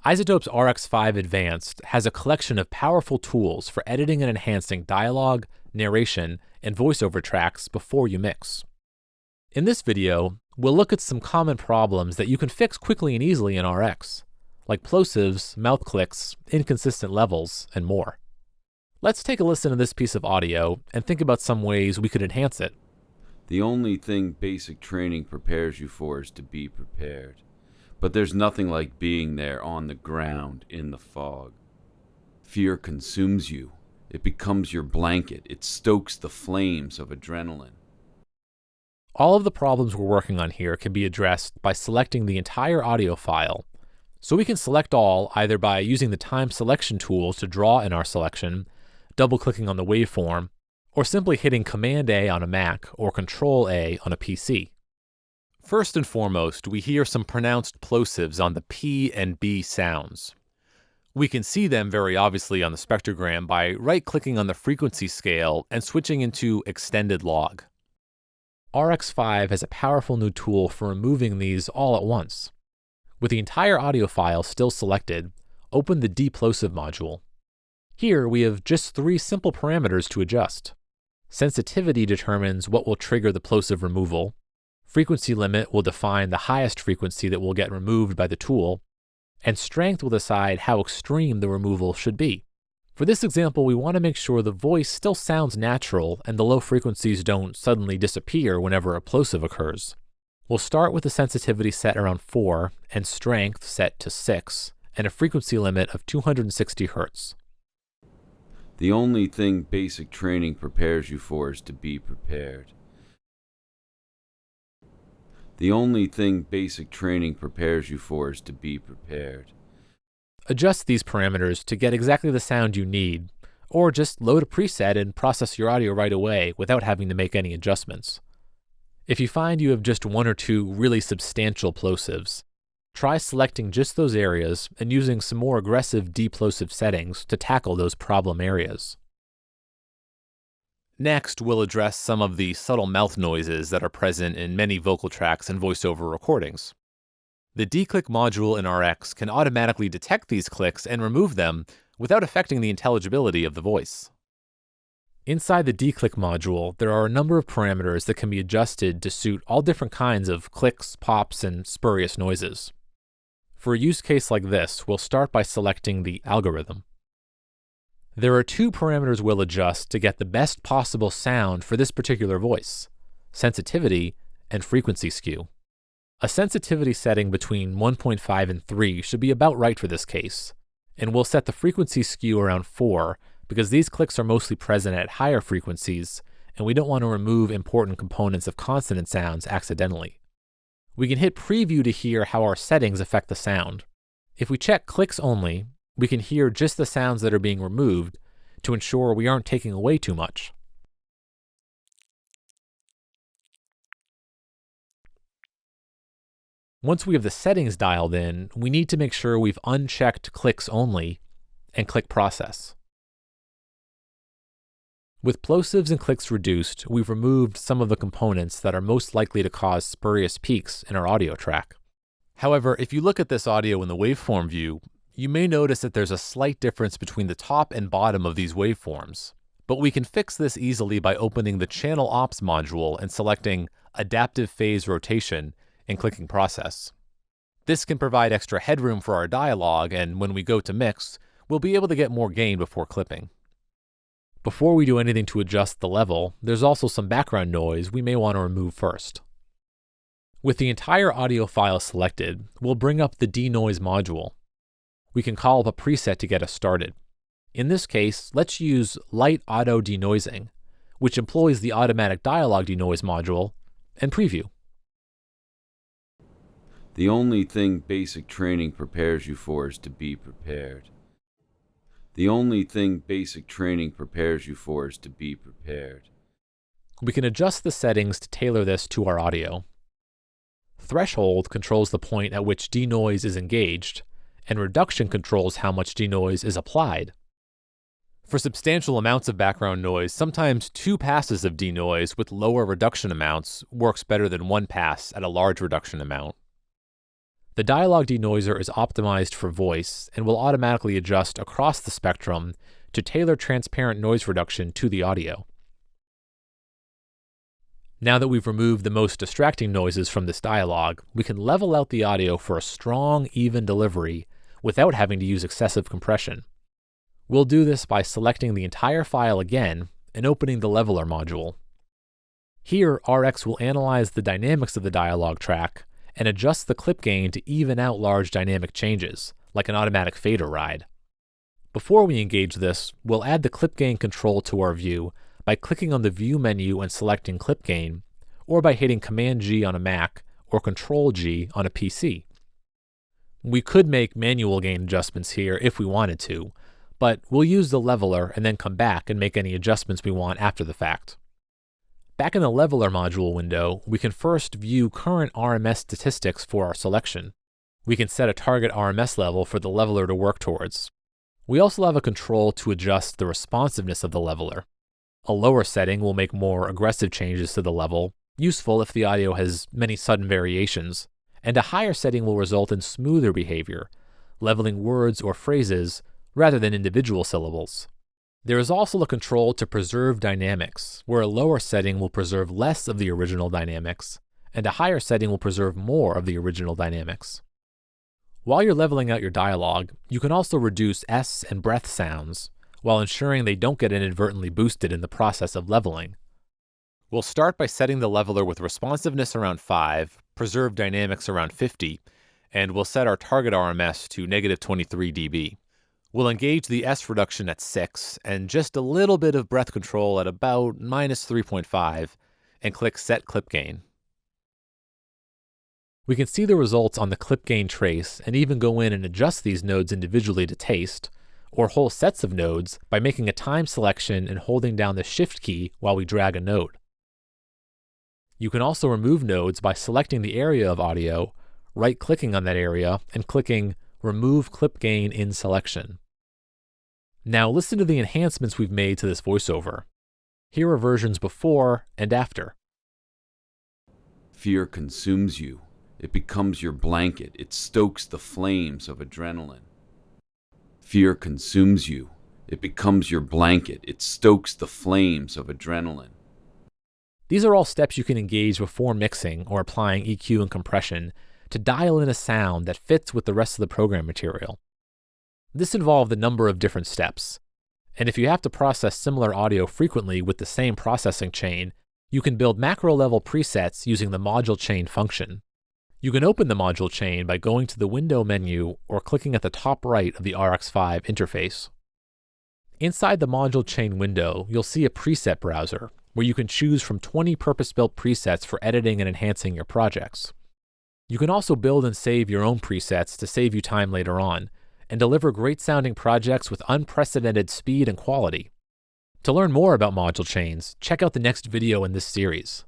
iZotope's RX5 Advanced has a collection of powerful tools for editing and enhancing dialogue, narration, and voiceover tracks before you mix. In this video, we'll look at some common problems that you can fix quickly and easily in RX, like plosives, mouth clicks, inconsistent levels, and more. Let's take a listen to this piece of audio and think about some ways we could enhance it. The only thing basic training prepares you for is to be prepared. But there's nothing like being there on the ground in the fog. Fear consumes you. It becomes your blanket. It stokes the flames of adrenaline. All of the problems we're working on here can be addressed by selecting the entire audio file. So we can select all either by using the time selection tool to draw in our selection, double-clicking on the waveform, or simply hitting Command-A on a Mac or Control-A on a PC. First and foremost, we hear some pronounced plosives on the P and B sounds. We can see them very obviously on the spectrogram by right-clicking on the frequency scale and switching into Extended Log. RX5 has a powerful new tool for removing these all at once. With the entire audio file still selected, open the Plosive module. Here we have just 3 simple parameters to adjust. Sensitivity determines what will trigger the plosive removal. Frequency limit will define the highest frequency that will get removed by the tool, and strength will decide how extreme the removal should be. For this example, we want to make sure the voice still sounds natural and the low frequencies don't suddenly disappear whenever a plosive occurs. We'll start with a sensitivity set around 4 and strength set to 6, and a frequency limit of 260 Hz. The only thing basic training prepares you for is to be prepared. The only thing basic training prepares you for is to be prepared. Adjust these parameters to get exactly the sound you need, or just load a preset and process your audio right away without having to make any adjustments. If you find you have just 1 or 2 really substantial plosives, try selecting just those areas and using some more aggressive deplosive settings to tackle those problem areas. Next, we'll address some of the subtle mouth noises that are present in many vocal tracks and voiceover recordings. The D-click module in RX can automatically detect these clicks and remove them without affecting the intelligibility of the voice. Inside the D-click module, there are a number of parameters that can be adjusted to suit all different kinds of clicks, pops, and spurious noises. For a use case like this, we'll start by selecting the algorithm. There are 2 parameters we'll adjust to get the best possible sound for this particular voice: sensitivity and frequency skew. A sensitivity setting between 1.5 and 3 should be about right for this case, and we'll set the frequency skew around 4 because these clicks are mostly present at higher frequencies, and we don't want to remove important components of consonant sounds accidentally. We can hit preview to hear how our settings affect the sound. If we check clicks only, we can hear just the sounds that are being removed to ensure we aren't taking away too much. Once we have the settings dialed in, we need to make sure we've unchecked clicks only and click process. With plosives and clicks reduced, we've removed some of the components that are most likely to cause spurious peaks in our audio track. However, if you look at this audio in the waveform view, you may notice that there's a slight difference between the top and bottom of these waveforms. But we can fix this easily by opening the Channel Ops module and selecting Adaptive Phase Rotation and clicking Process. This can provide extra headroom for our dialogue, and when we go to mix, we'll be able to get more gain before clipping. Before we do anything to adjust the level, there's also some background noise we may want to remove first. With the entire audio file selected, we'll bring up the denoise module. We can call up a preset to get us started. In this case, let's use Light Auto Denoising, which employs the automatic dialogue denoise module, and preview. The only thing basic training prepares you for is to be prepared. The only thing basic training prepares you for is to be prepared. We can adjust the settings to tailor this to our audio. Threshold controls the point at which denoise is engaged, and reduction controls how much denoise is applied. For substantial amounts of background noise, sometimes 2 passes of denoise with lower reduction amounts works better than 1 pass at a large reduction amount. The Dialog denoiser is optimized for voice and will automatically adjust across the spectrum to tailor transparent noise reduction to the audio. Now that we've removed the most distracting noises from this dialog, we can level out the audio for a strong, even delivery without having to use excessive compression. We'll do this by selecting the entire file again and opening the leveler module. Here, RX will analyze the dynamics of the dialog track and adjust the clip gain to even out large dynamic changes, like an automatic fader ride. Before we engage this, we'll add the clip gain control to our view by clicking on the View menu and selecting Clip Gain, or by hitting Command-G on a Mac or Control-G on a PC. We could make manual gain adjustments here if we wanted to, but we'll use the leveler and then come back and make any adjustments we want after the fact. Back in the leveler module window, we can first view current RMS statistics for our selection. We can set a target RMS level for the leveler to work towards. We also have a control to adjust the responsiveness of the leveler. A lower setting will make more aggressive changes to the level, useful if the audio has many sudden variations, and a higher setting will result in smoother behavior, leveling words or phrases rather than individual syllables. There is also a control to preserve dynamics, where a lower setting will preserve less of the original dynamics, and a higher setting will preserve more of the original dynamics. While you're leveling out your dialogue, you can also reduce S and breath sounds, while ensuring they don't get inadvertently boosted in the process of leveling. We'll start by setting the leveler with responsiveness around 5, preserve dynamics around 50, and we'll set our target RMS to -23 dB. We'll engage the S reduction at 6, and just a little bit of breath control at about -3.5, and click Set Clip Gain. We can see the results on the clip gain trace and even go in and adjust these nodes individually to taste, or whole sets of nodes by making a time selection and holding down the Shift key while we drag a node. You can also remove nodes by selecting the area of audio, right-clicking on that area, and clicking Remove Clip Gain in Selection. Now listen to the enhancements we've made to this voiceover. Here are versions before and after. Fear consumes you. It becomes your blanket. It stokes the flames of adrenaline. Fear consumes you. It becomes your blanket. It stokes the flames of adrenaline. These are all steps you can engage before mixing or applying EQ and compression to dial in a sound that fits with the rest of the program material. This involved a number of different steps, and if you have to process similar audio frequently with the same processing chain, you can build macro-level presets using the module chain function. You can open the module chain by going to the Window menu or clicking at the top right of the RX5 interface. Inside the module chain window, you'll see a preset browser where you can choose from 20 purpose-built presets for editing and enhancing your projects. You can also build and save your own presets to save you time later on, and deliver great-sounding projects with unprecedented speed and quality. To learn more about module chains, check out the next video in this series.